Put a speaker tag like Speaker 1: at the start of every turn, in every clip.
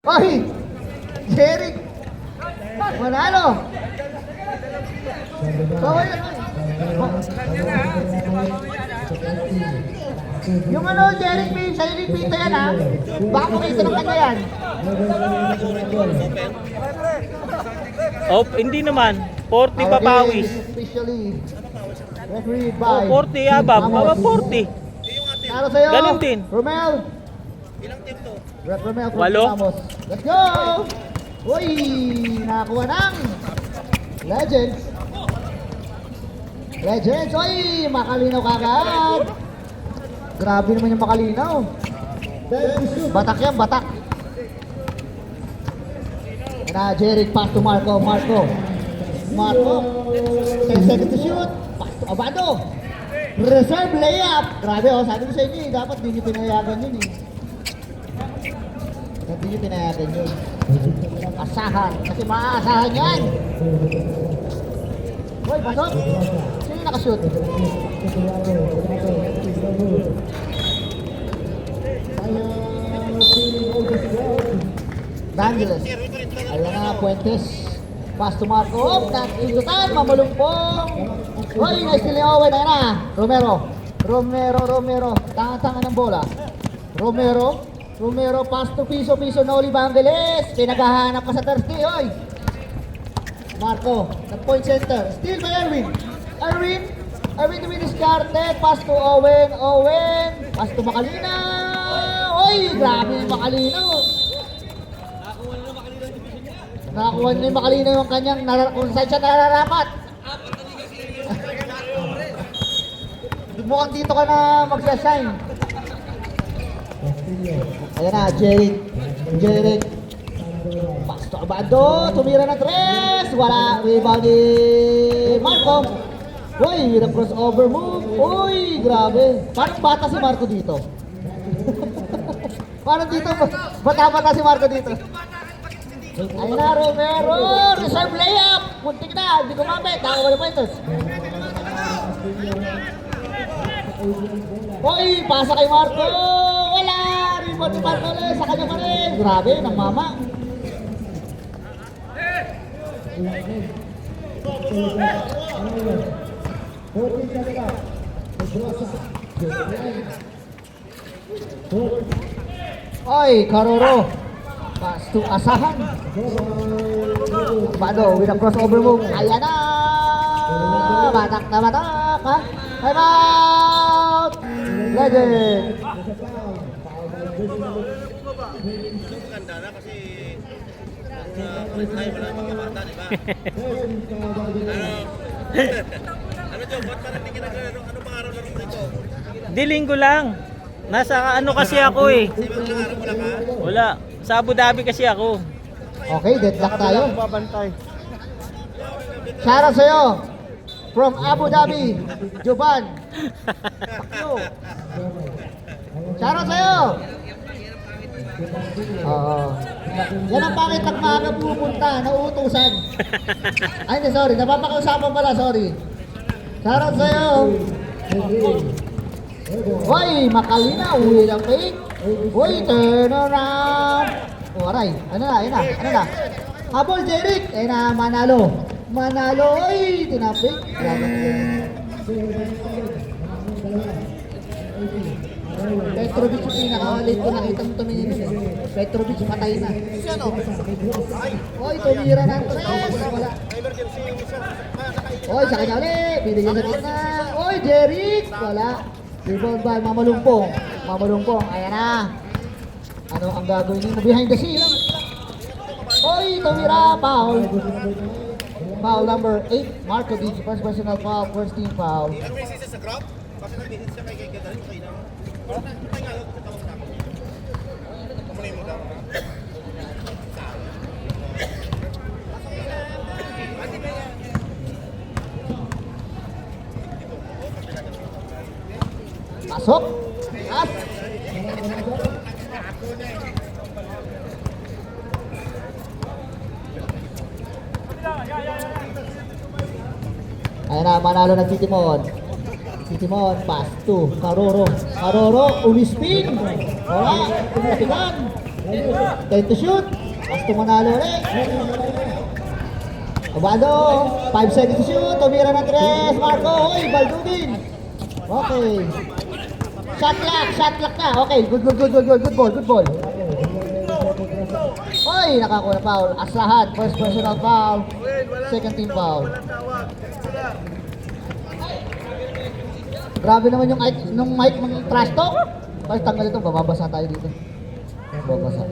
Speaker 1: Oy! Jeric! Manalo! Yung ano, Jeric Pin, sa iling pita yan ha? Baka makita ng kanya yan.
Speaker 2: Oh, hindi naman. 40 papawis.
Speaker 1: Officially referee
Speaker 2: Oh,
Speaker 1: by
Speaker 2: 40 abab. Baba 40.
Speaker 1: Taro sa'yo!
Speaker 2: Ganun din.
Speaker 1: Romel! Rep Romel from
Speaker 2: Walo.
Speaker 1: Ramos. Let's go! Uy! Nakakuha ng Legends! Legends! Uy! Makalinaw kagad! Grabe naman yung makalinaw. Batak yan, batak. Yan na, Jeric, pass to Marco. Marco. 10 seconds to shoot. Pass to Abado. Reserve layup. Grabe oh, sabi ko sa inyo eh, dapat di nyo pinayagan yun eh. Hindi nyo pinayagan yun. Asahan. Kasi maaasahan yan. Hoy, pasok. Sino yung nakashoot? Dangeles. Ayan na, Puentes. Pass to Marco. Nag-igutan, mamulungpong. Hoy, na-steal yung Owen. Ayan na, Romero. Tanga-tanga ng bola. Romero, pass to Piso, Noli Bangeles. Pinaghahanap ka sa Thursday, hoy. Marco, nag-point center. Steal by Erwin discarded. Pass to Owen. Pass to Makalina. Hoy, grabe yung Makalina. Nakakuha niya yung Makalina yung kanyang kung saan siya nararapat. Mukhang dito ka na magsashine. Ayan na, Jeric. Pass to Abado. Tumira na 3. Wala. Rebound ni Marco. Uy, with a crossover move. Uy, grabe. Parang bata si Marco dito. Parang dito, bata-bata si Marco dito. Ayan na, Romero. Reserve layup. Puntik na. Hindi kumapit. Nakakuha na pointers. Uy, pasa kay Marco. Wala. Rebound ni Marco ulit. Sa kanya pa rin. Grabe, ng mama. Oy, Karoro. Pass to Asahan. Bado with a crossover move. Ayan na. Batak na batak. Ha? Time out. Legend.
Speaker 3: Ganda na kasi tayo wala mga bata, di ba? Ano Joe, ba't parang hindi ginagano? Ano pang araw-araw mo nito?
Speaker 2: Di linggo lang. Nasa ano kasi ako eh.
Speaker 3: Sa ibang lang araw wala ka?
Speaker 2: Wala. Sa Abu Dhabi kasi ako.
Speaker 1: Okay, deadlock tayo. Shoutout sa'yo. From Abu Dhabi, Joban. Fuck you. Shoutout sa'yo. Oo. Yan ang pangit ang maaga pupunta, nauutusan. Ay, hindi, sorry. Napapakausapan pala, sorry. Shoutout sa'yo. Hoy, Makalina, uwi lang fake. Hoy, turn around. O, aray. Ano na. Habol, Jeric. Ayun na, Manalo, oy, tinapik. Petrovic yung pinaka-late ko nakita mo tumingin siya. Petrovic patay na. Sino? Oy, tumira ng 3. Wala. Oy, sa kanya ulit. Binigyan sa gitna. Oy, Jeric. Wala. Rebound by Mamalungpong. Ayan na. Ano ang gagawin niyo? Behind the scene. Oy, tumira. Foul number 8, Marco Dici, first personal foul, first team foul.
Speaker 3: Ano may sisa sa crop? Bakit nag-hit siya kay Gagarin? Okay na. Parang tayo nga, tawag na ako. Kamunin mo daw.
Speaker 1: Pasok. At ayan na, Manalo nagtitimon. Titimon, pass to Karoro. Umispin. Wala, tumapigan. 10 to shoot. Pasto manalo ulit. Abado, 5 seconds to shoot. Tumira ng 3. Marco, hoy, Baldudin. Okay. Shot clock na. Okay, good ball. Hoy, nakakuha na foul. Asahan, first personal foul. Second team foul. Grabe naman yung nung mic ng trash talk. Pag tanggal ito, bababasa tayo dito. Babasa.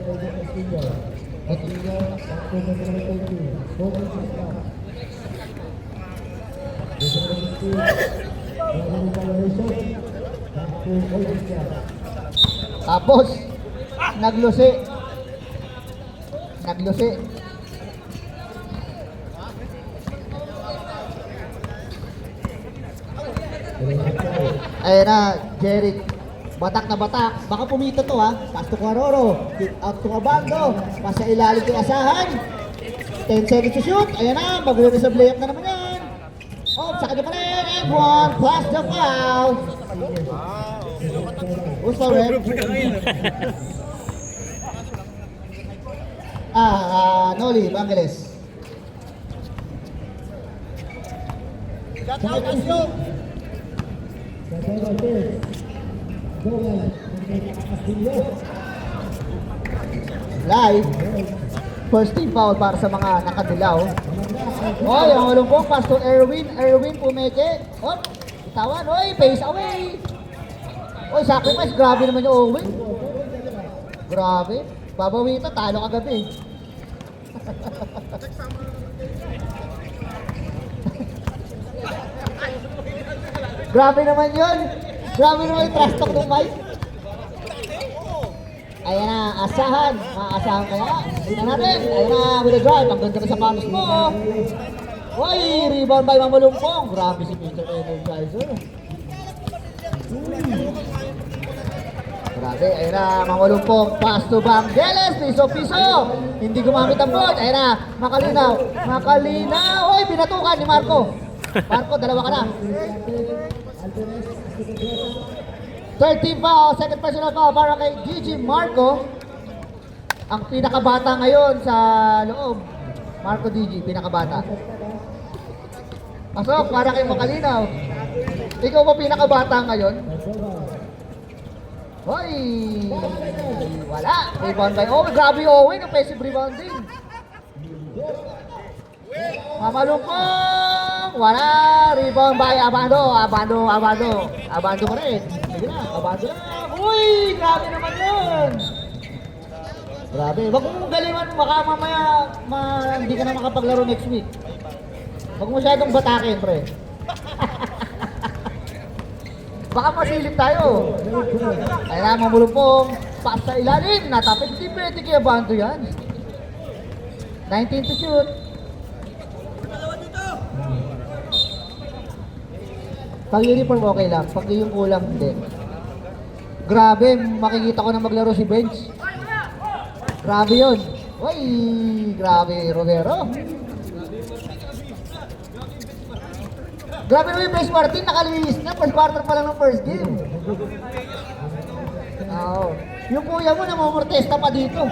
Speaker 1: Tapos, naglusi. Ayan na, Jeric. Batak na batak. Baka pumita to ha. Pass to Quaroro. Kick out to Abando. Pass sa ilalim kay Asahan. 10 seconds to shoot. Ayan na, mag-reserve layup na naman yan. Oh, sa kanya pa rin. And one, pass the foul. Who's for red? Noli, Bangeles. Live. First team foul para sa mga nakadilaw. Oy, ang ulungkong pass to Erwin. Erwin pumeke. Hop, itawan. Oy, face away. Oy, sacrifice. Grabe naman yung Owen. Grabe. Babawi ito, talo kagabi. Grabe naman yun. Grabe naman yung trash talk ng Mike. Ayan na, Asahan. Maasahan kaya. Tingnan natin. Ayan na, with a drive. Ang ganda na sa panos mo. Uy, rebound by Mamalungkong. Grabe si Peter Energizer. Grabe, ayan na, Mamalungkong. Pass to Bangeles. Piso. Hindi gumamit ang board. Ayan na, Makalinaw. Uy, binatukan ni Marco. Marco, dalawa ka na. 13 foul, second personal foul para kay Gigi Marco. Ang pinakabata ngayon sa loob. Marco Gigi, pinakabata. Pasok para kay Makalinaw. Ikaw ba pinakabata ngayon? Hoy! Wala. Rebound by Owen. Grabe Owen, offensive rebounding. Mamalungkong! Wala! Rebound by Abando pa rin. Sige na, Abando na. Uy! Grabe naman yun! Grabe. Wag mong galingan, baka mamaya hindi ka na makapaglaro next week. Wag mo masyadong batakin, pre. Baka masilip tayo. Kaya na, Mamulupong. Pass sa ilalim. Natapit. Hindi pwede kaya Abando yan. 19 to shoot. Pag uniform okay lang, pag yung kulang hindi. Grabe, makikita ko na maglaro si Bench. Grabe yun. Uy, grabe Romero. Grabe naman yung Bench Martin, nakalinis na. First quarter pa lang ng first game. Oo. Yung kuya mo namumurtesta pa dito.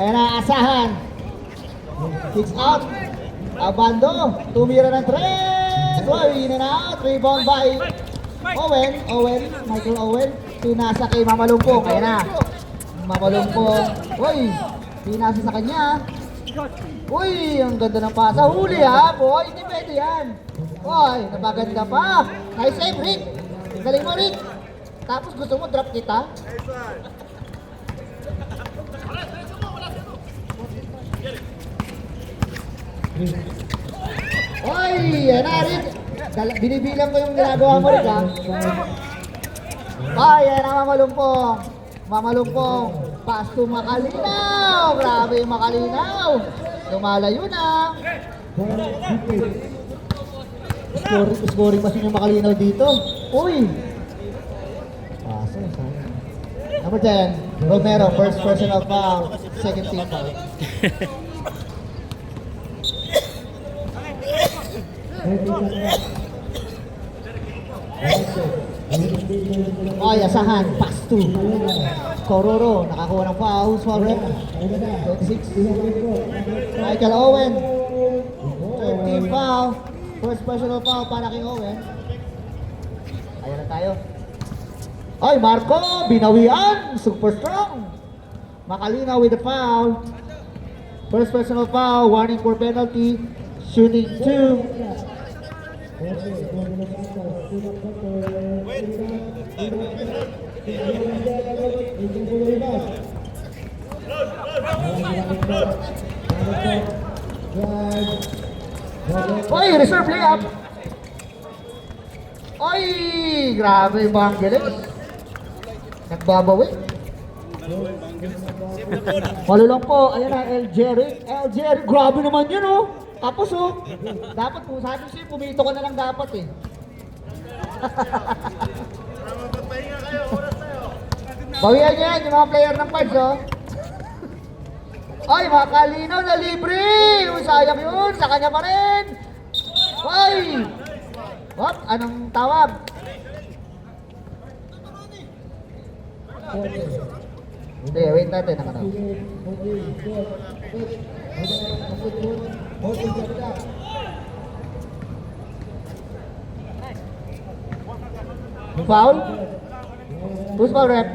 Speaker 1: Ayan na, Asahan. Kicks out. Abando, tumira ng 3. Uy, in and out. Rebound by Michael Owen. Pinasa kay Mamalungkong. Ayan na. Mamalungkong. Uy, pinasa sa kanya. Uy, ang ganda ng pasa. Huli ha, boy. Hindi pwede yan. Uy, napaganda pa. Nice save, Rick. Galing mo, Rick. Tapos gusto mo drop kita? Oy, yan na Rick. Binibilang ko yung ginagawa mo Rick ha. Ay, yan na Mamalungkong. Pass to Makalinaw. Grabe yung Makalinaw. Lumalayo na. Scoring machine yung Makalinaw dito. Uy. Paso, sayang. Number 10, Romero, first personal foul, second team foul. Ay, Asahan, pass 6-2. Cororo, nakakuha ng foul. Foul rep. 26. Michael Owen. 13 foul. First personal foul para kay Owen. Ayan na tayo. Ay, Marco, binawian. Super strong. Makalina with the foul. First personal foul. Warning for penalty. Shooting 2. Oy, reserve layup. Oy, grabe yung Evangelis. Nagbabawi. Walo lang po. Ayan na, El Jerry. El Jerry, grabe naman yun oh. Tapos oh. Dapat po, sabi siya, pumito ka na lang dapat eh. Bawian niya yan, yung mga player ng Pads oh. Ay, makalinaw na libre! Uy, sayang yun, sa kanya pa rin! Ay! Hop, anong tawag? Hindi, wait natin ang ano. Foul? Who's foul rep?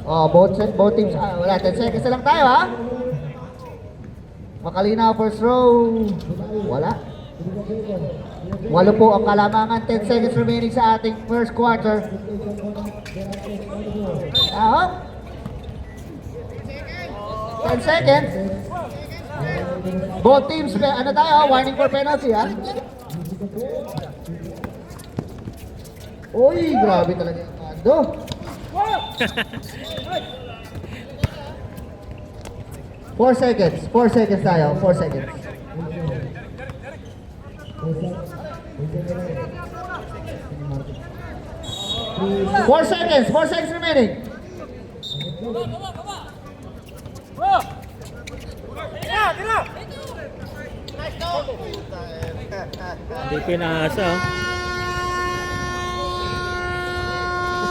Speaker 1: Oh, both teams. Ah, wala, 10 seconds na lang tayo ha. Makalina first row. Wala. Walo po ang kalamangan. 10 seconds remaining sa ating first quarter. Ah, 10 seconds. Both teams, ano tayo, warning for penalty ha. Uy, grabe talaga yung Mando. 4 seconds. 4 seconds tayo. 4 seconds. 4 seconds. 4 seconds remaining.
Speaker 2: Hindi pinasa.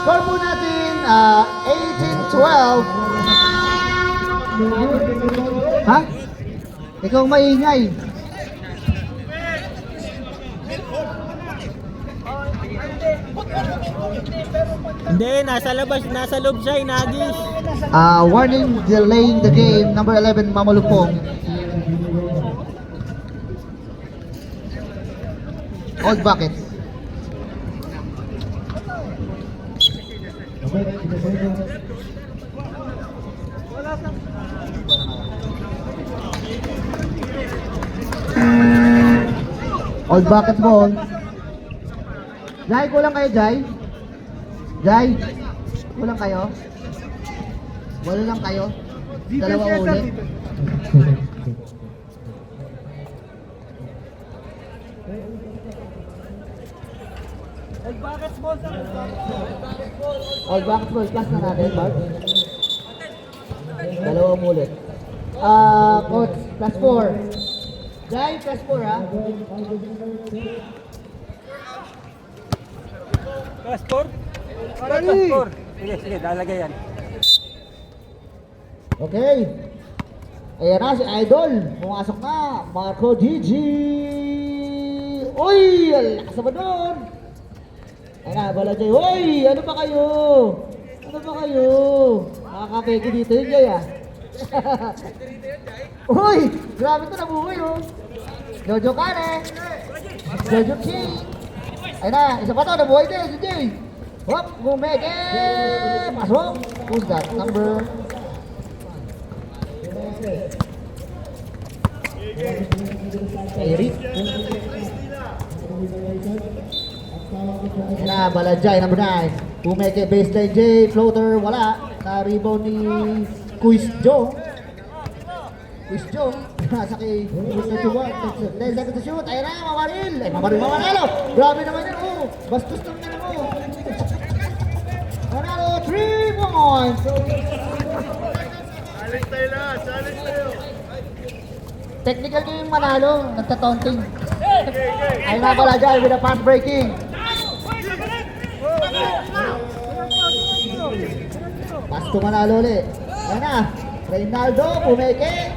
Speaker 1: Score po natin 18-12. Ha? Ikaw maingay.
Speaker 2: Hindi, nasa labas, nasa loob siya, inagis.
Speaker 1: Warning, delaying the game. Number 11, Mamalupong. Old bucket. Old bucket ball. Jai, kulang kayo, Jai? Jai, kulang kayo? Wala lang kayo? Dalawa ulit? Old bucket ball, class na natin, Mark. Dalawa ulit. Coach, class 4. Jai, class 4 ha?
Speaker 2: Class 4? Class 4. Sige, sige, lalagay yan.
Speaker 1: Okay. Ayan na si Idol. Pumasok na. Marco Gigi. Uy! Alakas naman doon. Ayan na, bala Jay. Uy! Ano ba kayo? Ano ba kayo? Nakakapeke dito yun, Jay ah. Uy! Grabe ito nabuhay oh. Jojo Kane. Jojo King. Ayan na, isa pa to, nabuhay din si Jay. Hop! Gumeke! Pasok! Who's that? Number... Eric. Ayan na, Balajay, number 9. Pumeke, baseline J, floater, wala. Na-rebound ni Quiz Joe. Quiz Joe. Nasa kay Mr. Chubat. 10 seconds to shoot. Ayan na, mamaril. Ay, mamaril. Grabe naman yun, oh. Bastos naman yun, oh. Manalo, 3 points. Technical game manalo, nagtataunting. Ayun na pala dyan with a fast breaking. Pass to Manalo ulit. Ayun na. Reynaldo, pumeke.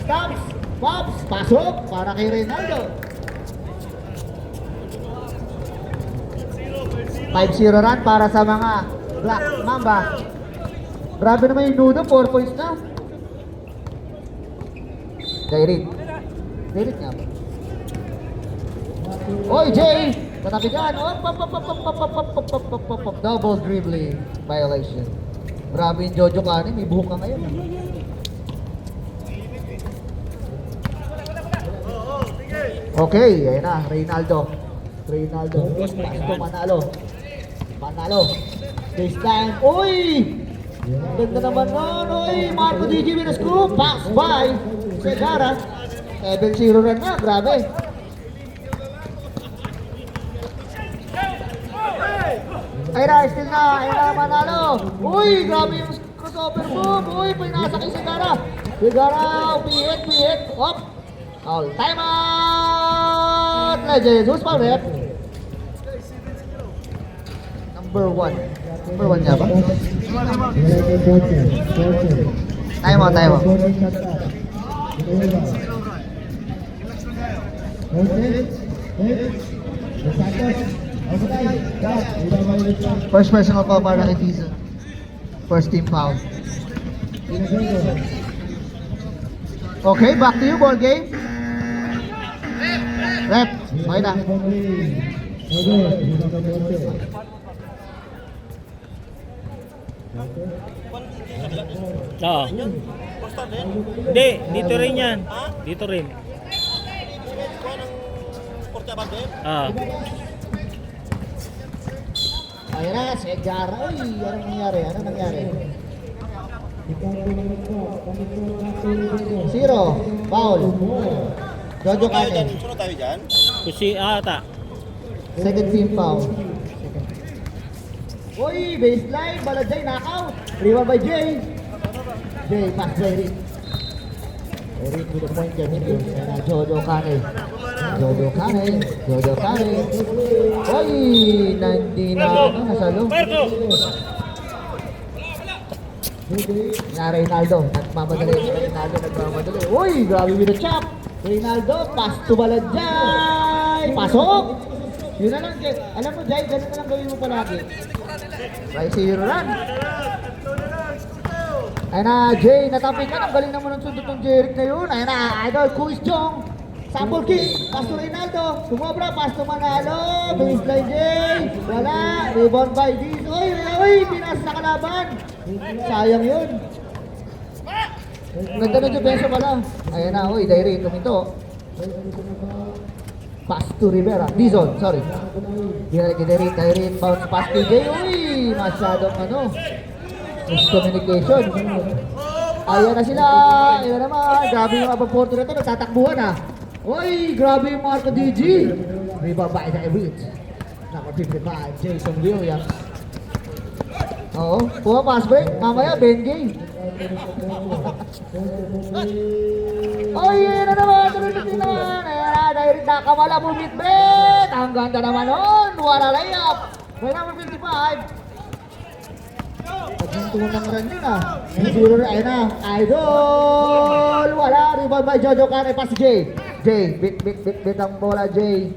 Speaker 1: Stops. Pops. Pasok para kay Reynaldo. 5-0 run para sa mga Black Mamba. Grabe naman yung nudo, 4 points na. Dairit. Dairit nga ba? Oy, Jay! Katabi dyan. Double dribbling violation. Grabe yung Jojo Kane, may buhok ka ngayon. Okay, ayun na, Reynaldo. Reynaldo, pasto Manalo. Manalo. Baseline. Uy! Ganda naman nun. Uy, Marco DG with a scoop. Pass by Segara. 7-0 run na. Grabe. Ayun na, still na. Ayun na, Manalo. Uy, grabe yung crossover move. Uy, pinasa kay Segara. Segara, pihit. Up. All time out. Legends. Who's foul rep? Number 1. Number 1 nga ba? Time out. First personal foul para kay Tizo. First team foul. Okay, back to you, ball game. Rep, okay na.
Speaker 2: Oo. Hindi, dito rin yan. Dito rin. Ah.
Speaker 1: Ayun na, Segara. Uy, anong nangyari? Zero, foul. Jojo Kane.
Speaker 3: Sunod tayo dyan.
Speaker 2: Kusi ata.
Speaker 1: Second team foul. Uy, baseline, Balajay, knockout. Reward by Jay. Jay, pass by Rick. Rick with the point game. And Jojo Kane. Uy, hindi na, nasalo. Na Reynaldo, nagmamadali. Uy, grabe with the chop. Reynaldo, pass to Balajay. Pasok. Yun na lang, Jay. Alam mo, Jay, ganun na lang gawin mo palagi. Right, 0 run. Ayun na, Jay, natapik ka. Ang galing naman ng sundot ng Jeric na yun. Ayun na, idol, Kuis Jong. Sample kick, pass to Reynaldo. Sumobra, pass to Manalo. Baseline, Jay. Wala, rebound by Diz. Uy, pinas sa kalaban. Sayang yun. Ganda ng depensa pala. Ayun na, uy, Dairy, tuminto. Pass to Rivera. Dizon, sorry. Dairy, bounce pass to Jay. Uy, masyadong miscommunication. Ayan na sila. Ayan naman. Grabe yung abaporto na ito. Nagtatakbuhan ah. Uy, grabe yung Marco DG. Rebound by the Reach. Number 55, Jason Williams. Oo, kuha pass break. Mamaya, Bengay. Oy, yun na naman. Tuloy-tuloy naman. Ayan na, dahil nakamala mo mid-break. Ang ganda naman nun. Wala layup. By number 55. Paghintunang run yun ah. Ayun na, idol. Wala, rebound by Jojo Kane. Pass si Jay. Jay, bit ang bola, Jay.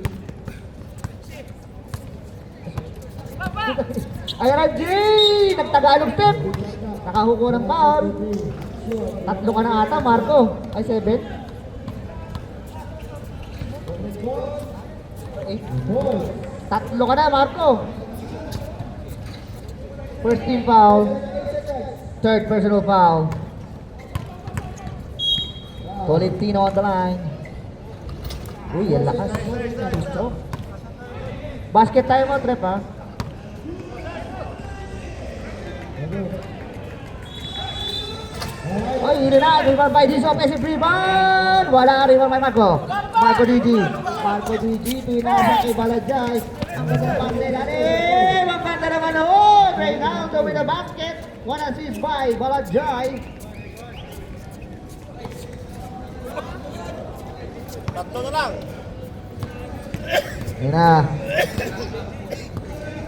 Speaker 1: Ayun na, Jay. Nagtagalog step. Nakahuko ng foul. 3 ka na ata, Marco. Ay, 7. 3 ka na, Marco. First team foul. Third personal foul. Tolentino on the line. Uy, ang lakas. Basket tayo mo, Trep, ha? Oy, hindi na. Rebound by Diz. Offensive rebound. Wala rebound by Marco. Marco DG. Pinasa kay Balajay. Ang ganda ng panglalim. Ang ganda naman noon. Reynaldo with the basket. 1 assist by Balajay.
Speaker 3: Tatlo na lang.
Speaker 1: Ayan na.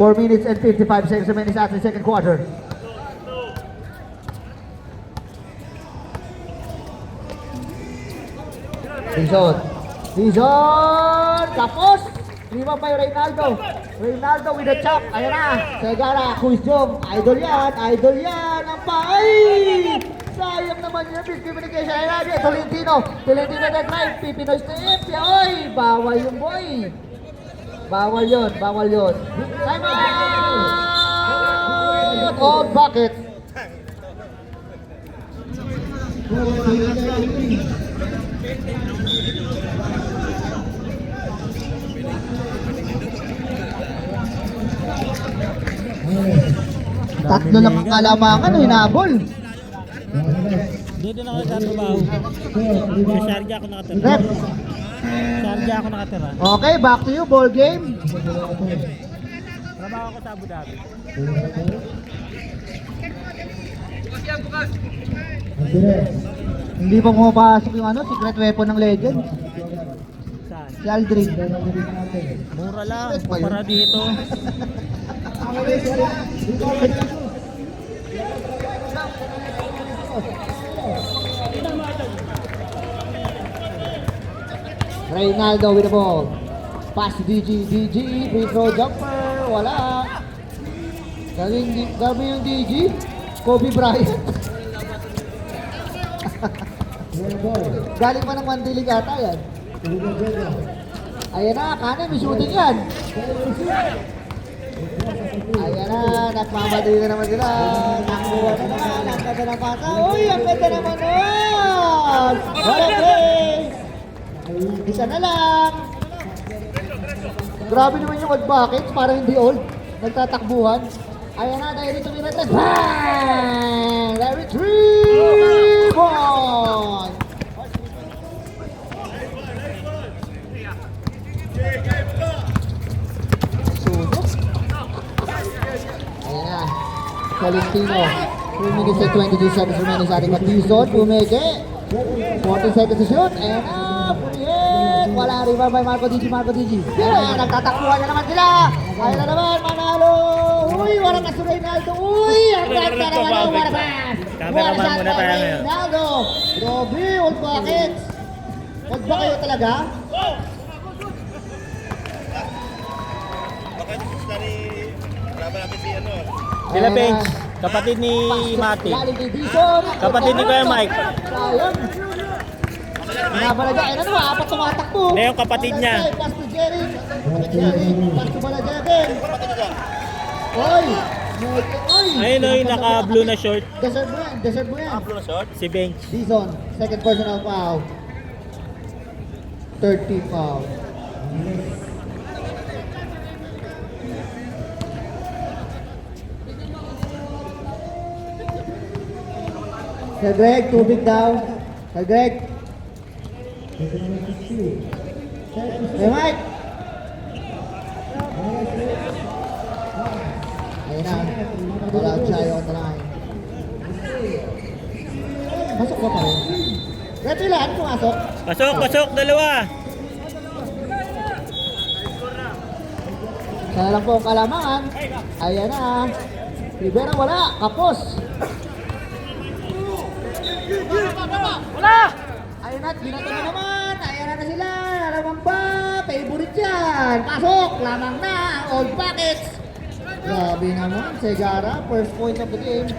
Speaker 1: 4 minutes and 55 seconds remaining sa ating second quarter. Dizon. Dizon! Tapos! Rebound by Reynaldo. Reynaldo with a chop. Ayan na. Segara. Kuis Jong. Idol yan. Idol yan. Ang paay! Sayang naman yun. Miscommunication. Ayan na. Tolentino. Tolentino na drive. Pipinoy step. Oy! Bawal yung boy. Bawal yun. Bawal yun. Time out! Oh, bucket. Tatlo lang ang kalamangan, hinabol.
Speaker 2: Dito na ako nagtatrabaho. Sa Sharjah ako nakatira.
Speaker 1: Rep.
Speaker 2: Sharjah ako nakatira.
Speaker 1: Okay, back to you, ball game.
Speaker 2: Trabaho ako sa Abu Dhabi.
Speaker 1: Hindi pa pumapasok yung secret weapon ng legend.
Speaker 2: Saan?
Speaker 1: Si Aldrin.
Speaker 2: Mura lang. Para dito. Reynaldo with the ball. Pass to DG. DG, free throw jumper. Wala. Galing yung DG. Kobe Bryant. Galing pa ng Mandilig ata yan. Ayan na, kanin, may shooting yan. Ayan na, nagmamadali na naman sila. Nakuha na naman, ang ganda ng pata. Uy, ang ganda naman nun! Okay! Isa na lang. Grabe naman yung odd buckets, parang hindi old. Nagtatakbuhan. Ayan na, dahil ito minatag. Bang! Larry 3 point! Sunog. Ayan na. Tolentino. 2 minutes and 22 seconds remaining sa ating Matizon. Pumeke. 40 seconds to shoot. And up. Pumihit. Wala rebound by Marco Digi. Marco Digi. Ayan, nagtatakbuhan na naman sila. Ayan na naman. Manalo. Uy, wala ka si Reynaldo. Uy, ang ganda naman. Oh, what a pass. Cameraman muna tayo ngayon.
Speaker 1: Reynaldo. Grabe, old buckets. Old ba kayo talaga?
Speaker 3: Baka gusto ni laban natin si ano.
Speaker 2: Sila Bench. Kapatid ni Mati.
Speaker 1: Galing kay Dizon.
Speaker 2: Kapatid ni Kuya Mike.
Speaker 1: Sayang. Nabalaga. Ano naman, apat tumatakbo.
Speaker 2: Hindi, yung kapatid niya.
Speaker 1: Pass to Jerry. Pass to Balaga again. Oy! Oy!
Speaker 2: Ayun o, yung naka-blue na short.
Speaker 1: Deserve mo yan. Deserve mo yan.
Speaker 3: Blue na short.
Speaker 2: Si Bench.
Speaker 1: Dizon. Second personal foul. Third team foul. Sir Greg, tubig daw. Sir Greg. Hey Mike. Ayun na. Wala siya on the line. Pasok ba pa rin? Red ilan pumasok?
Speaker 2: Pasok, pasok, dalawa.
Speaker 1: Sana lang po ang kalamangan. Ayan na. Rivera wala. Kapos.
Speaker 2: Wala!
Speaker 1: Ayun na. Binato na naman. Ayan na sila. Lamang ba? Favorite yan. Pasok. Lamang na. Old buckets. Grabe naman. Segara. First point of the game.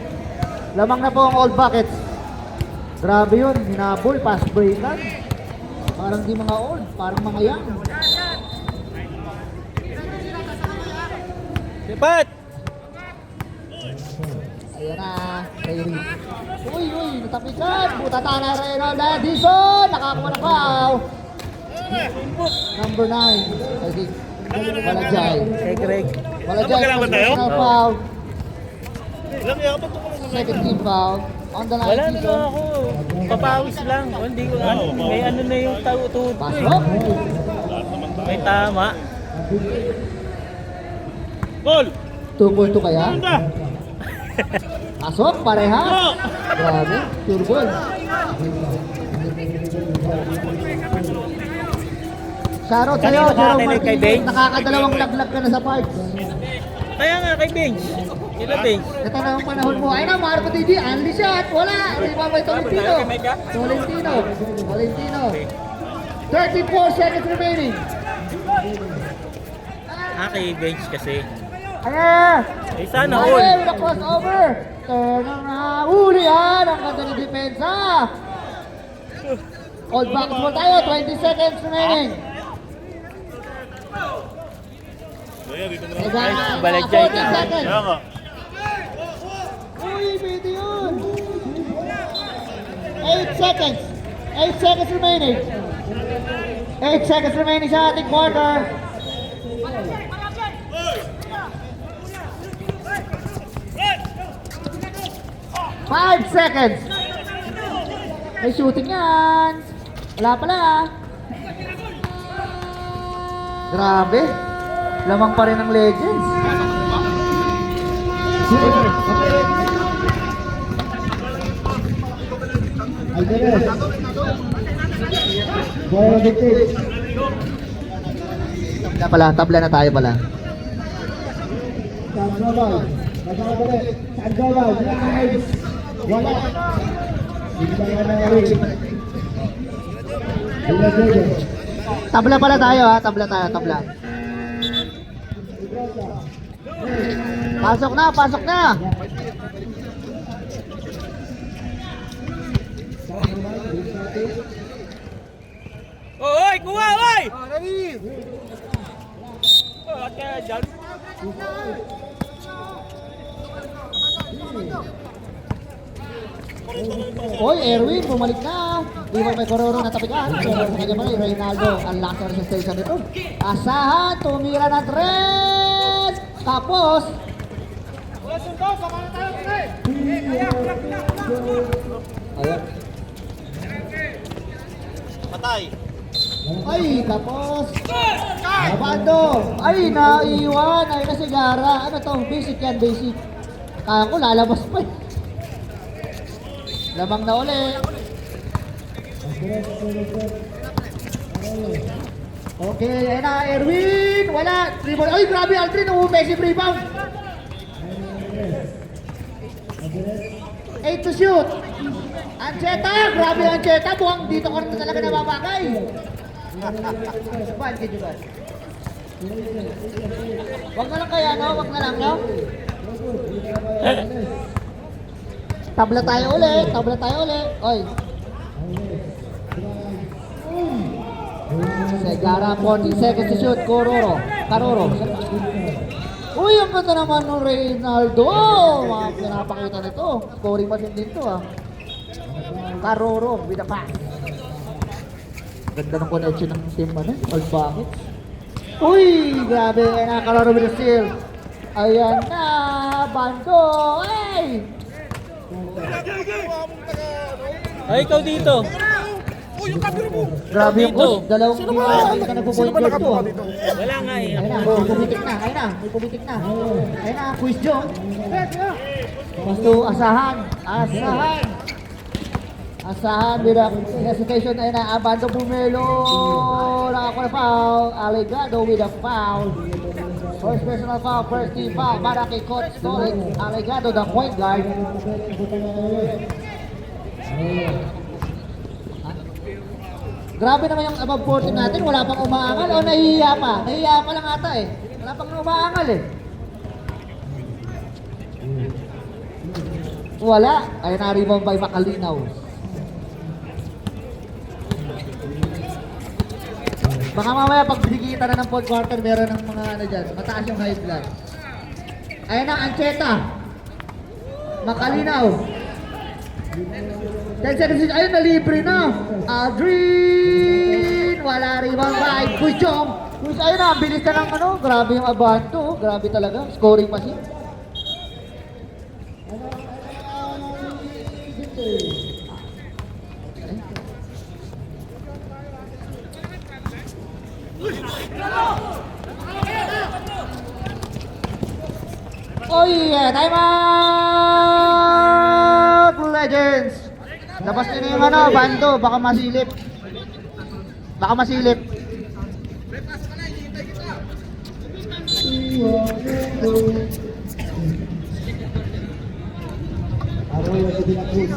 Speaker 1: Lamang na po ang old buckets. Grabe yun. Hinabol. Pass breakan. Parang di mga old. Parang mga young.
Speaker 2: Sipat!
Speaker 1: Ayan na, Kyrie. Uy, natapikan. Butata na Reynaldo. Dizon, nakakuha ng foul. Number 9, I think. Walajay.
Speaker 2: Kay Greg.
Speaker 1: Walajay,
Speaker 3: Magkailangan ba tayo?
Speaker 1: personal foul.
Speaker 3: Ilang kaya ba ito?
Speaker 1: Second team foul. On the line,
Speaker 2: Wala na
Speaker 1: Dizon.
Speaker 2: lang ako. Papawis lang. O, hindi ko ano. May ano na yung tuhod ko eh.
Speaker 1: Pasok.
Speaker 2: May tama.
Speaker 3: Ball!
Speaker 1: 2-2 kaya? Pasok, parehas. Grabe, turbol.
Speaker 2: Sarot sa'yo,
Speaker 4: Kanino ka
Speaker 2: Jerome
Speaker 4: kinig kay
Speaker 2: Martinez.
Speaker 4: Beng?
Speaker 2: Nakakadalawang laglag ka na sa parts.
Speaker 4: Kaya nga kay Bench. Sila Bench.
Speaker 2: Ito na ang panahon mo. Ayun na, Marco TG, only shot. Wala. Rebound by Tolentino. Tolentino. 34 seconds remaining.
Speaker 4: Kay Bench kasi.
Speaker 2: Ayan.
Speaker 4: Eh sana
Speaker 2: Mali
Speaker 4: all.
Speaker 2: with a crossover. Turn na huli yan. Ang ganda ng depensa. All basketball tayo. 20 seconds remaining.
Speaker 4: Balajay
Speaker 2: 40
Speaker 4: ka.
Speaker 2: seconds.
Speaker 3: Kaya nga.
Speaker 2: Uy, pwede yun. 8 seconds. 8 seconds remaining. 8 seconds remaining sa ating quarter. 5 seconds. May shooting yan. Wala pala. Grabe. Lamang pa rin ng Legends. Tabla na tayo pala. Tabla pala tayo ha, tabla tayo, tabla. Pasok na, pasok na.
Speaker 4: Oy, kuha, oy! Oh, kaya dyan.
Speaker 2: Oy, Erwin, bumalik na. Di ba may kororo na tapikan? Pero sa kanya pala, Reynaldo, ang last na resistensya nito. Asahan, tumira ng tres. Tapos, ayan.
Speaker 3: Patay.
Speaker 2: Ay, tapos. Abando. Ay, naiwan. Ay, nasigara. Ano to? Basic yan, basic. Kaya ko, lalabas pa eh. Lamang na uli. Okay, ayan na, Erwin. Wala. Rebound. Ay, grabe, Aldrin. Offensive rebound. 8 to shoot. Ancheta. Grabe, Ancheta. Buwang dito ka rin talaga nababagay. Ban, kid ba? Wag na lang kaya, no? Wag na lang, no? Tabla tayo ulit. Tabla tayo ulit. Oy. Segara, 40 seconds to shoot. Karoro. Uy, ang ganda naman ng Reynaldo. Mga pinapakita nito. Scoring machine din to, ah. Karoro with a pass. Ganda ng connection ng team, ano? All buckets. Uy, grabe. Ayan na, Karoro with a steal. Ayan na, Bando. Ay!
Speaker 4: Ay, ikaw dito.
Speaker 2: Grabe yung
Speaker 4: Dito.
Speaker 2: coach. Dalawang team na ka nagpo-point guard to, ah.
Speaker 4: Wala nga eh.
Speaker 2: Ayun na, may pumitik na, ayun na, may pumitik na. Ayun na, quiz John. Gusto, asahan. Asahan with a hesitation. Ayun na, Abando Bumelo. Nakakuha na foul. Alegado with a foul. First personal foul, first team foul. Para kay Coach Stolik. Alegado, the point guard. Grabe naman yung above 14 natin, wala pang umaangal o nahihiya pa? Nahihiya pa lang ata eh. Wala pang umaangal eh. Wala. Ayun na, rebound by Macalinaw. Baka mamaya pag bigita na ng fourth quarter, meron ng mga ano dyan, mataas yung high blood. Ayun na, Ancheta. Macalinaw. 10 seconds, ayun na, libre na. Aldrin! Wala rebound by Puchong. Ayun na, ang bilis na ng ano. Grabe yung Abanto. Grabe talaga. Scoring machine. Oy, time out! Legends! Labas nyo na yung ano, Bando, baka masilip. Arroyo de la Cruz.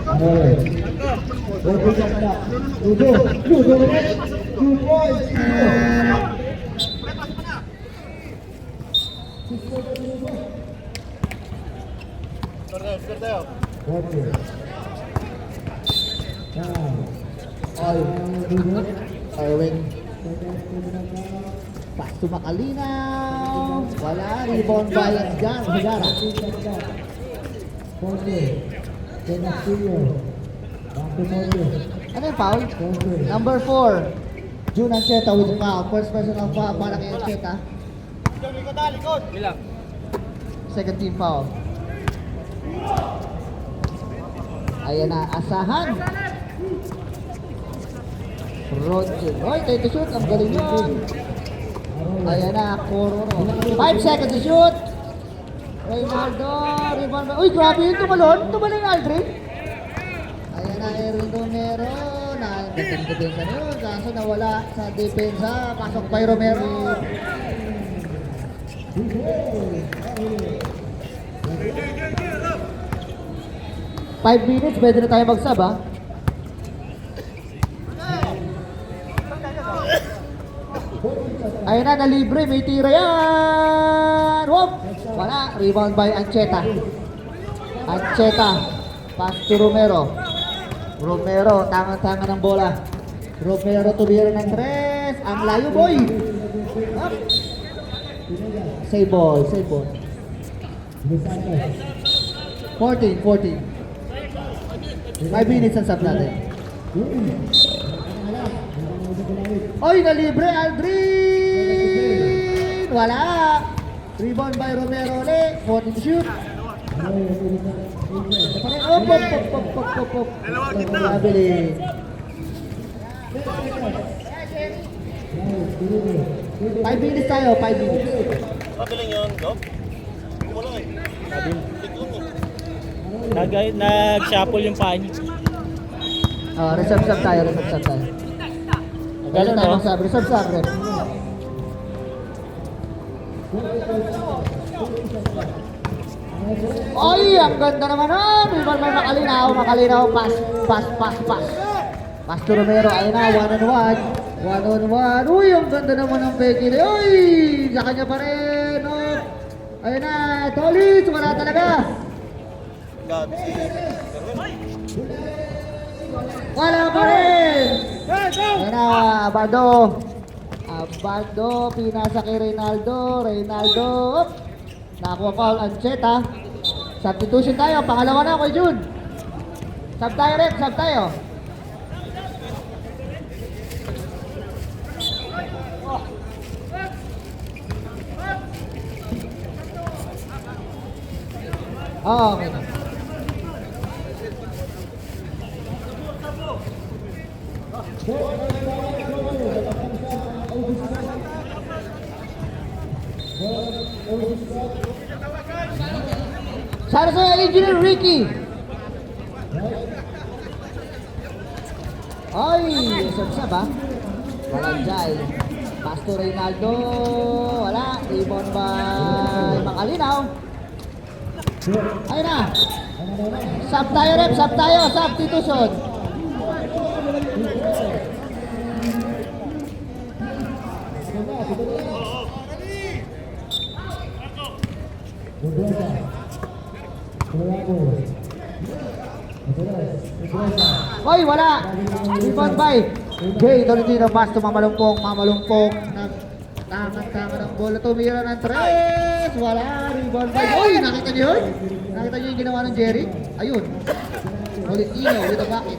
Speaker 2: Arroyo. Ludo, ulit. 2 points.
Speaker 3: Score tayo.
Speaker 2: Okay. Arwin. Pass to Macalinaw. Wala. Rebound by Higara. Ano yung foul? Number 4. June Ancheta with foul. First personal foul para kay Ancheta.
Speaker 4: Ilang?
Speaker 2: Second team foul. Ayan na, asahan. Roger. Oy, tayo to shoot. Ang galing yun. Ayan na, Cororo. 5 seconds to shoot. Reynaldo, rebound. Uy, grabe yun, tumalon. Tumalon yung Aldrin. Ayan na, Erwin Romero. Nagdating depensa na yun. Kaso nawala sa depensa. Pasok by Romero. 5 minutes, pwede na tayo mag-sub, ha? Ayun na, nalibre, may tira yan! Whoop! Wala, rebound by Ancheta. Ancheta, pass to Romero. Romero, tangan-tangan ng bola. Romero tumira ng 3. Ang layo, boy! Up. Save ball, save ball. 14. 5 minutes ang sub natin. Oy, nalibre, Aldrin! Wala! Rebound by Romero ulit. 14 shoot. Op. Nabili. 5 minutes tayo, 5 minutes.
Speaker 3: Mabiling yun, Dok. Hindi mo lang eh. Tiglong eh.
Speaker 4: Nag-shuffle yung paa niya.
Speaker 2: Reserve tayo. Kailan tayo mag-sub? Reserve sub, rep. Ay, ang ganda naman nun! Rebound by Macalinaw. Pass. Pass to Romero. Ayun na, 1-on-1. Uy, ang ganda naman ng Becky. Uy, sa kanya pa rin. Oh. Ayun na, Tolis, wala talaga.
Speaker 3: God, si
Speaker 2: Wala pa rin! Ayun na, Abando, pinasa kay Reynaldo. Op. Nakakuha foul, Ancheta. Substitution tayo, pangalawa na kay June. Sub tayo. Okay na. Para sa Engineer Ricky. Ay, sab ha? Walang jay. Pass to Reynaldo. Wala. Rebound by Macalinaw. Ayun na. Sub tayo, rep. Substitution. Hoy, wala. Rebound by Jay Tolentino. Pass to Mamalungpong. Tangan ng bola. Tumira ng 3. Wala. Rebound by. Hoy, nakita niyo yun? Nakita niyo yung ginawa ng Jerry? Ayun. Tolentino with a bucket.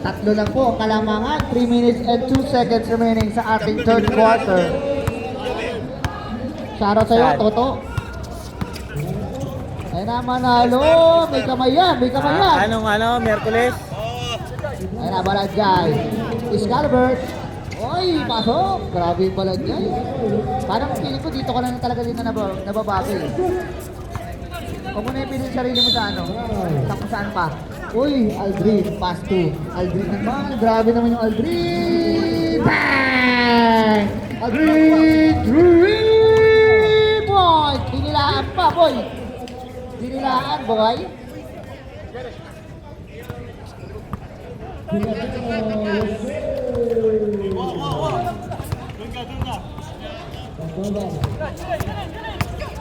Speaker 2: Tatlo lang po ang kalamangan. 3 minutes and 2 seconds remaining sa ating third quarter. Shoutout sa'yo, Toto. Ayun na, manalo. May kamay yan.
Speaker 4: Anong Merkules?
Speaker 2: Ayun na, Balajay. Scalbert. Oy, pasok! Grabe yung balag niya. Parang feeling ko dito ka lang talaga din na nababago eh. Huwag mo na ipinin yung sarili mo sa ano. Sa kung saan pa. Uy, Aldrin, pass to. Aldrin naman, grabe naman yung Aldrin! Bang! Aldrin! 3 point! Dinilaan pa, boy! Dinilaan, boy!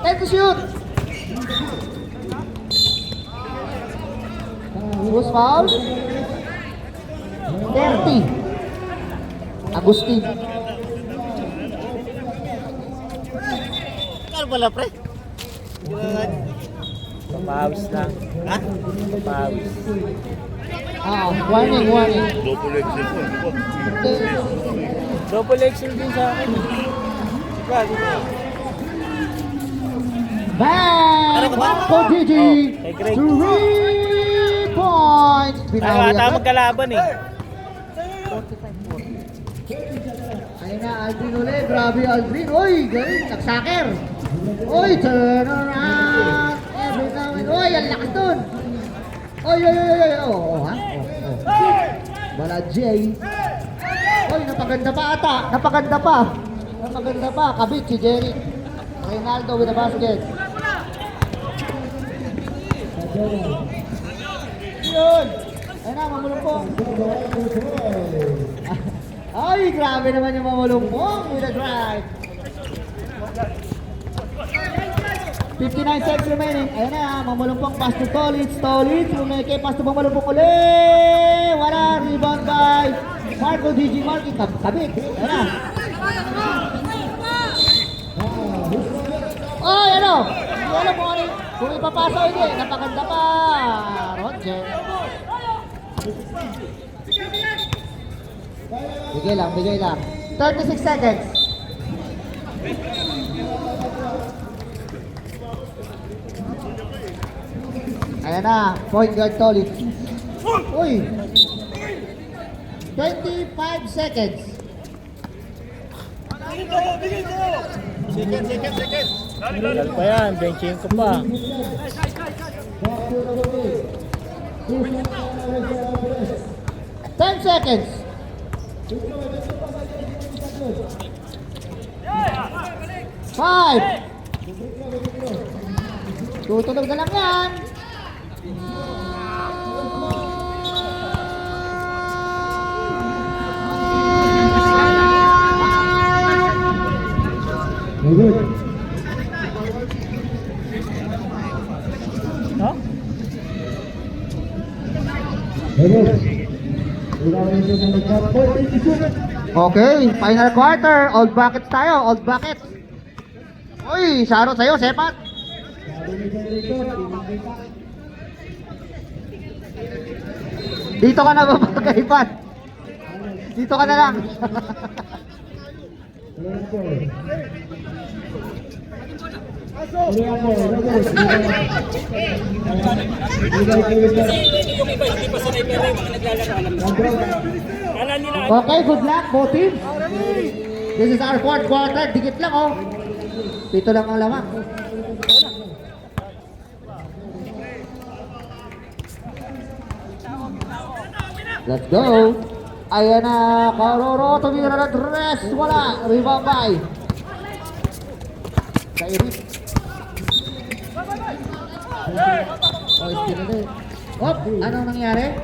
Speaker 2: Time to shoot! Who's foul? 30. Agustin.
Speaker 3: Ano pala, pre?
Speaker 4: Papawis lang.
Speaker 3: Ha?
Speaker 4: Papawis.
Speaker 2: Warning, warning.
Speaker 4: Double XL din sa akin.
Speaker 2: Bang! Marco Gigi!
Speaker 4: Kay Greg.
Speaker 2: 3 points!
Speaker 4: Ay,
Speaker 2: Binawi
Speaker 4: ata
Speaker 2: agad.
Speaker 4: magkalaban eh.
Speaker 2: Ayun na, Aldrin ulit. Grabe Aldrin. Uy, galing. Nagsaker. Uy, turn around. Every now and... Uy, ang lakas dun. Uy, uy, uy, uy. Oh, ha? Oh. Wala Jay. Uy, napaganda pa ata. Napaganda pa. Napaganda pa. Kabit si Jerry. Reynaldo with the basket. Yun. Ayun na, mamulumpong. Ay, grabe naman yung mamulumpong with a drive. 59 seconds remaining. Ayun na, mamulumpong pass to Tolitz. Tolitz, umeke, pass to mamulumpong ulit. Wala, rebound by Marco Gigi Marky. Kabit. Ayun na. Oh, ano? Hindi alam mo kung ipapasa o hindi. Napaganda pa. Roger. Bigay lang, bigay lang. 36 seconds. Ayan na, point guard Tolit. Uy! 25 seconds.
Speaker 3: Second.
Speaker 4: Tagal pa yan. Benching ko pa.
Speaker 2: 10 seconds. 5. Tutunog na lang yan.
Speaker 4: No?
Speaker 2: Okay, final quarter. Old buckets tayo, old buckets. Uy, saro sa'yo, Sepat. Dito ka na babagay, Pat. Dito ka na lang. Okay, good luck, both teams. This is our fourth quarter. Dikit lang, oh. Pito lang ang lamang. Let's go. Ayan na, Karoro, tumira na dress. Wala, rebound by Kairit. Oh, steal ulit. Hop, anong nangyari?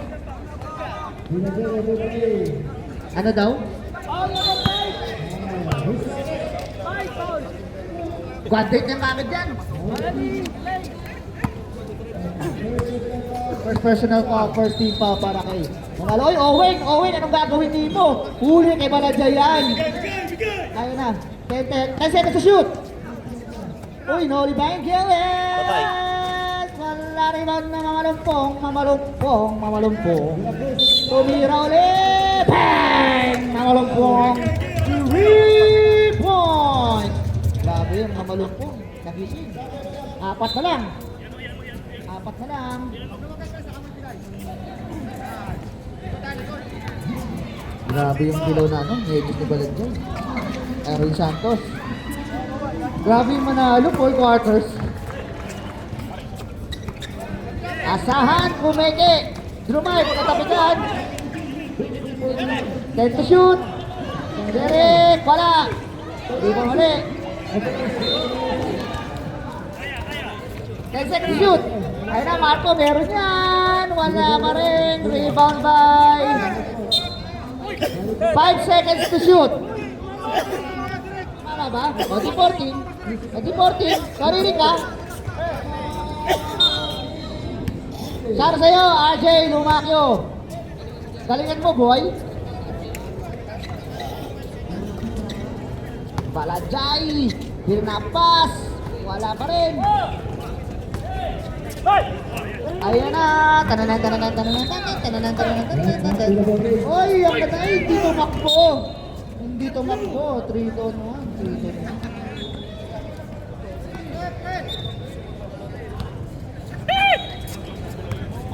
Speaker 2: Ano daw? God date ng kagad yan. First personal pa, first team pa para kay Mangaloy. Owen, anong gagawin dito? Huli kay Baladya yan. Ayun na, 10 seconds to shoot. Uy, no rebound, Gilles! Wala rebound na mamalumpong. Tumira ulit! Bang! Mamalumpong. 3 points! Grabe yung mamalumpong. Nagising. 4 na lang. Grabe yung dilaw na ano, medyo ni Balad dyan. Erwin Santos. Grabe yung manalo, 4 quarters. Asahan, Pumeke. Drumay, pagkatapitan. 10 to shoot. Derek, wala. Di ba mali? 10 seconds to shoot. Ayun na, Marco, meron yan. Wala pa rin. Rebound by 5 seconds to shoot. Wala ba? O di 14. O di 14. Sarili ka. Sara sa'yo, RJ Lumakyo. Galingan mo, boy. Balajay. Birnapas. Wala pa rin. Ayan na. Tananan. Oy, ang ganda. Hindi tumakbo. Hindi tumakbo. 3 to 1.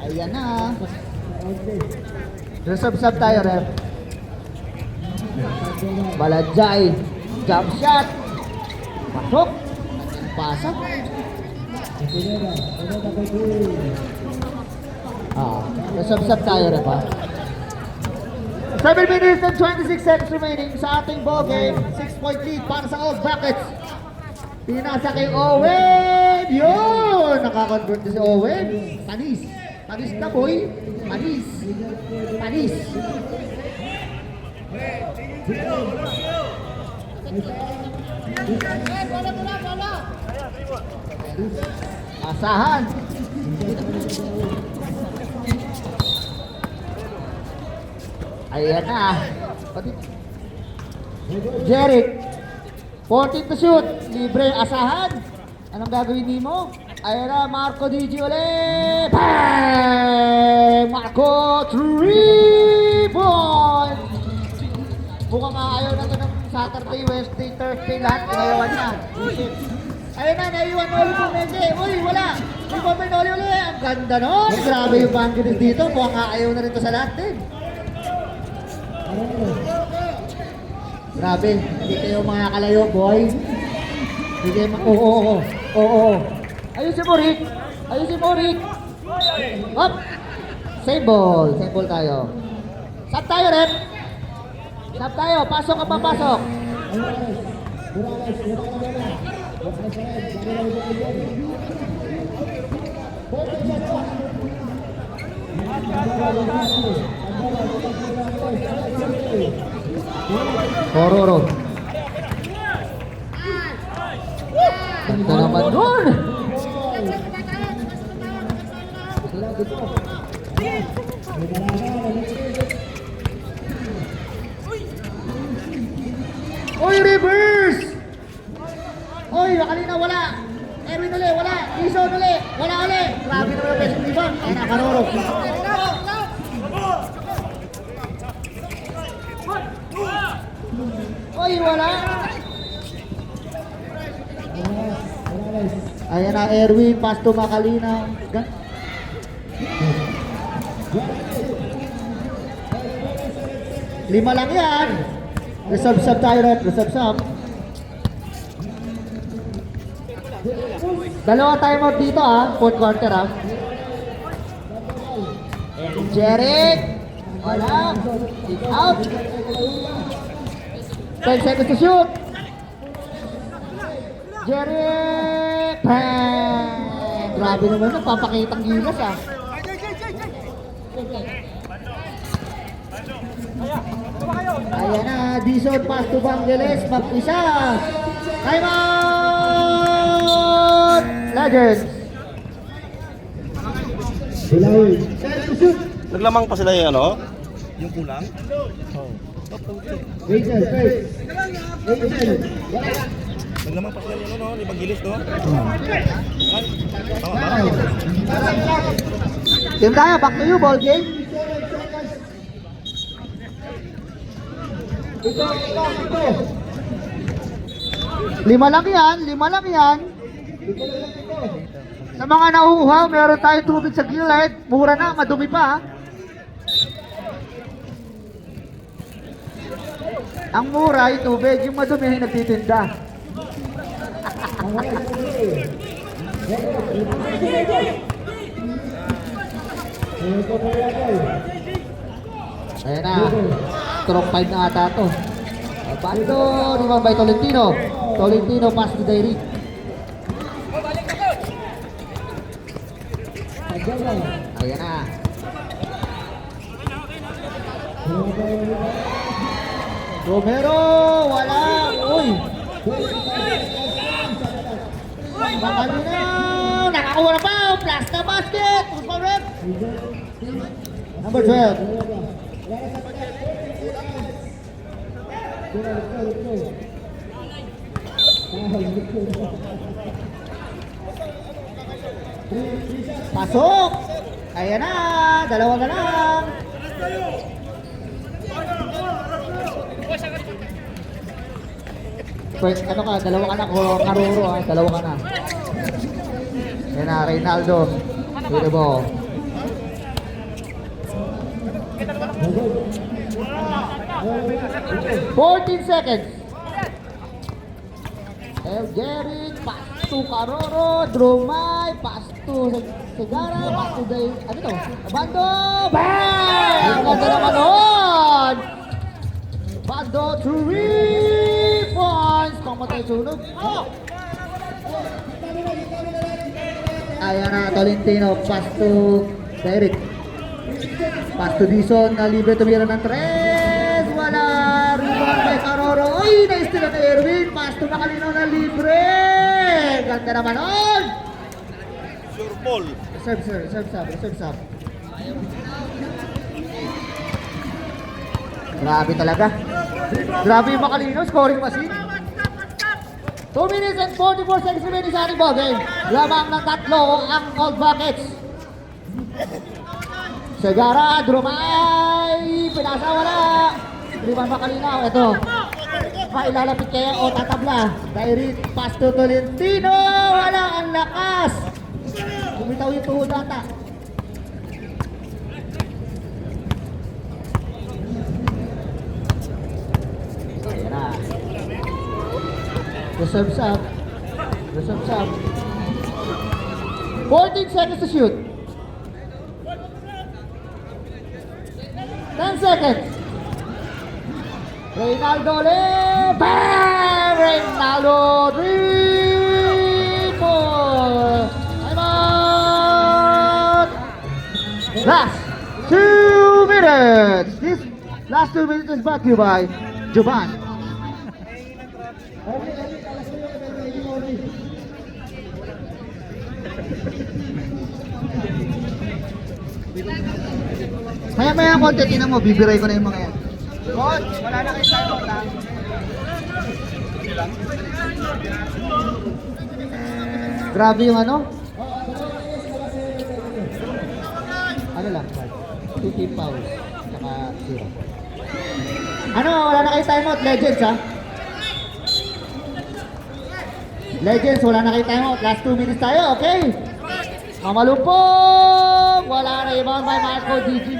Speaker 2: Ayan na. Resub tayo, ref. Balajay. Jump shot. Pasok. Pasok. Resub tayo, ref, ha? 7 minutes and 26 seconds remaining sa ating ball game. 6-point lead para sa all brackets. Pinasa kay Owen. Yun! Nakakonvert na si Owen. Panis. Panis na, boy. Panis. Panis. Asahan. Ayan na. Jeric. 14 to shoot. Libre, asahan. Anong gagawin ni mo? Ayan na, Marco DG ulit. Bang! Marco, 3 points. Mukhang ayaw na ito ng Saturday, Wednesday, Thursday, lahat. Inayawan niya. Ayun na, naiwan na ulit yung Mende. Uy, wala. Uy, Bomber na ulit. Ang ganda nun. Grabe yung bangkinis dito. Mukhang ayaw na rin ito sa lahat din. Grabe. Hindi kayo mga kalayo, boy. Hindi kayo Oo. Ayusin mo, Rick. Ayusin mo, Rick. Hop. Save ball. Save ball tayo. Sab tayo, Rep. Sab tayo. Pasok ka pa, pasok. Kororo. Ganda naman nun. Oy, reverse! Oy, kanina wala. Erwin uli, wala. Ison uli, wala uli. Grabe naman yung best rebound. Ay, nakaroro. Oy, wala. Ayan na, Erwin, pass to Makalina. Lima lang yan. Resub tayo, Rep. Resub. Dalawa timeout dito, ha. 4th quarter, ha. Jeric. Wala. Kick out. 10 seconds to shoot. Jeric. Bang! Grabe naman, nagpapakitang gilas, ha. Ayan na, Dison pass to Vangelis, mag-isa. Time out! Legends.
Speaker 3: Naglamang pa sila yung ano? Yung kulang? Naglamang pa sila yung ano, limang gilis, no? Tama ba?
Speaker 2: Team tayo, back to you, ball game. Lima lang yan. Sa mga nauuhaw, meron tayo tubig sa gilid. Mura na, madumi pa, ha. Ang mura yung tubig, yung madumi yung nagtitinda. Ayan na. Stroke 5 na ata to. Bando, rebound by Tolentino. Tolentino pass to Derrick. Ayan na. Romero, wala. Uy. Makalinaw. Nakakuha na pa. Plus na basket. Who's my rep? Number 12. Pasok! Ayan na! Dalawa na lang! First, ano ka? Dalawa ka na. Karuro ha. Dalawa ka na. Ayan na, Reynaldo. With the ball. $14 seconds. El Jeric, pass to Caroro, Drumay, pass to Segara, pass to Day, ano to? Bando, bang! Ang ganda naman nun! Bando, 3 points! Pamatay sunog. Ayan na, Tolentino, pass to Derrick. Pass to Dison, na libre tumira ng 3. Wala! Rebound kay Caroro. Uy! Na-steal na Erwin. Pass to Makalino na libre. Ganda naman on!
Speaker 3: Sure ball.
Speaker 2: Serve sub. Grabe talaga. Grabe yung Makalino. Scoring machine. 2 minutes and 44 seconds remaining sa ating ball game. Lamang ng tatlo ang Cold Buckets. Segara, Drumay, pinasa, wala. Liman Makalinaw, ito. Mailalapit kaya o tatabla. Direct pass to Tolentino, wala ang lakas. Bumitaw yung tuhod ata. Ayan na. Reserve sub. 14 seconds to shoot. 10 seconds. Reynaldo ulit. Bam! Reynaldo 3 4. Time out. Last 2 minutes. This last 2 minutes is brought to you by Jovan. Maya konti, tinan mo, bibiray ko na yung mga yan. Coach, wala na kayo tayo, lang. Grabe yung ano? Ano lang, 2 team fouls, saka 0. Ano, wala na kayo timeout, Legends ha? Legends, wala na kayo timeout, last 2 minutes tayo, okay? Mamalumpong! Wala na rebound by Marco DG.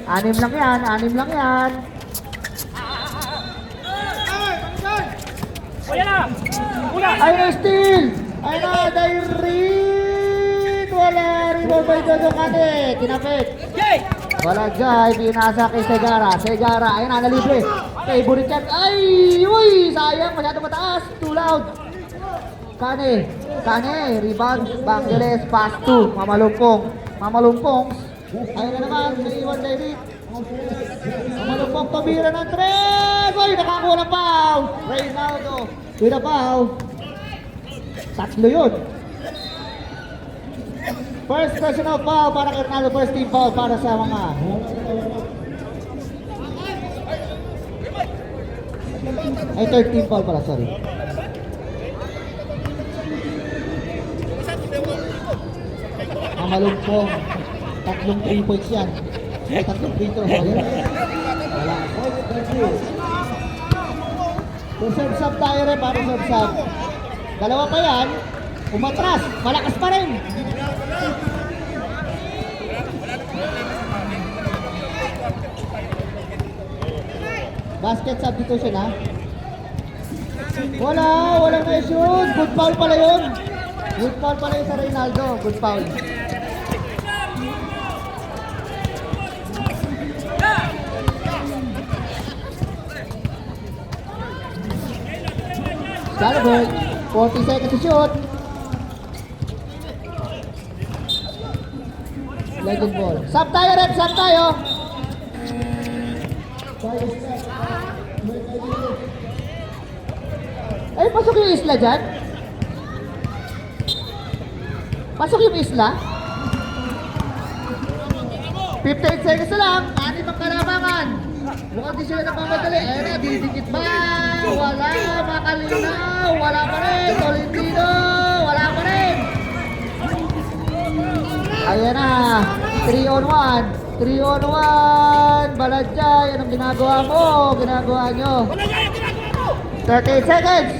Speaker 2: 6 lang yan. Ay na steal! Ay na, Dairit! Wala, rebound by Jojo Kane. Tinapit. Wala Jai, pinasa kay Segara. Ayun na, nalibre. Favorite yan. Ay! Uy! Sayang, masyado mataas. Too loud. Kane, rebound, Bangeles, pass to, Mamalumpong. Ayun na naman, naiwan David. Mamalumpong, pabira ng 3. Uy, nakakuha ng foul. Reynaldo, with a foul. Tatlo yun. First personal foul para kay Ronaldo, first team foul para sa mga ay third team foul pala, sorry. Mamalumpong, 3 points yan. 3 free throws. Wala. Reserve sub tayo rin para reserve sub. Dalawa pa yan. Umatras. Malakas pa rin. Basket substitution ha. Walang na-shoot. Good foul pala yun. Good foul pala yun sa Reynaldo. Good foul. Scalabert, 40 seconds to shoot. Legend ball. Sub tayo, rep. Sub tayo. Ay, pasok yung isla dyan. Pasok yung isla. 58 seconds na lang. Anim ang kalamangan. Mukhang di sila nagmamadali. Ayan na, didikit ba? Wala, makalinaw. Wala pa rin. Tolentino. Wala pa rin. Ayan na. 3 on 1. 3 on 1. Baladjay. Anong ginagawa mo? Ginagawa nyo. 38 seconds.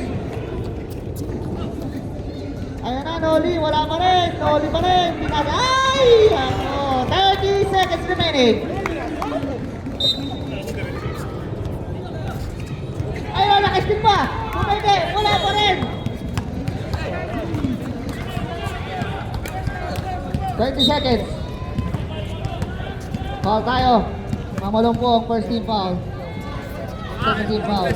Speaker 2: Ayan na, Noli. Wala pa rin. Noli pa rin. Ay! Ano? 30 seconds remaining. Ay, wala. Kastin pa. Pumeke. Wala pa rin. 20 seconds. Foul tayo. Mamalong po ang first team foul. Second team foul.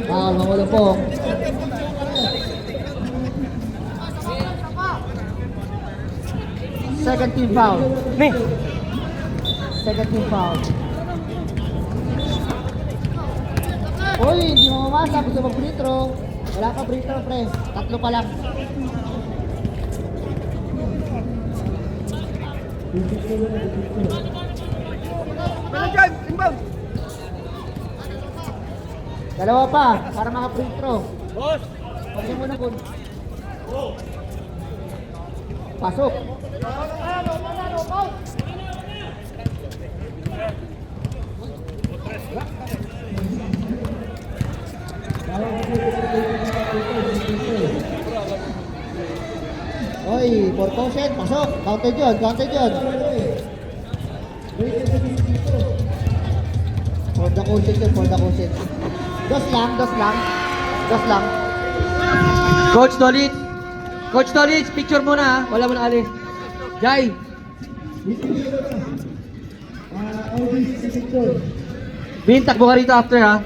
Speaker 2: Foul, mamalong po. Second team foul. Second team foul. Uy, hindi mo mamasa. Gusto mo free throw. Wala ka free throw, pre. Tatlo pa lang. Dalawa pa, para mga free throw.
Speaker 4: Boss!
Speaker 2: Pagyan mo na kun. Pasok. Oy, 4%, pasok. Counted yun, counted yun. For the consent yun, for the consent. Dos lang, dos lang. Dos lang.
Speaker 1: Coach Dolit, picture muna ha. Wala mo na alis. Jai. Bin, takbo ka rito after ha.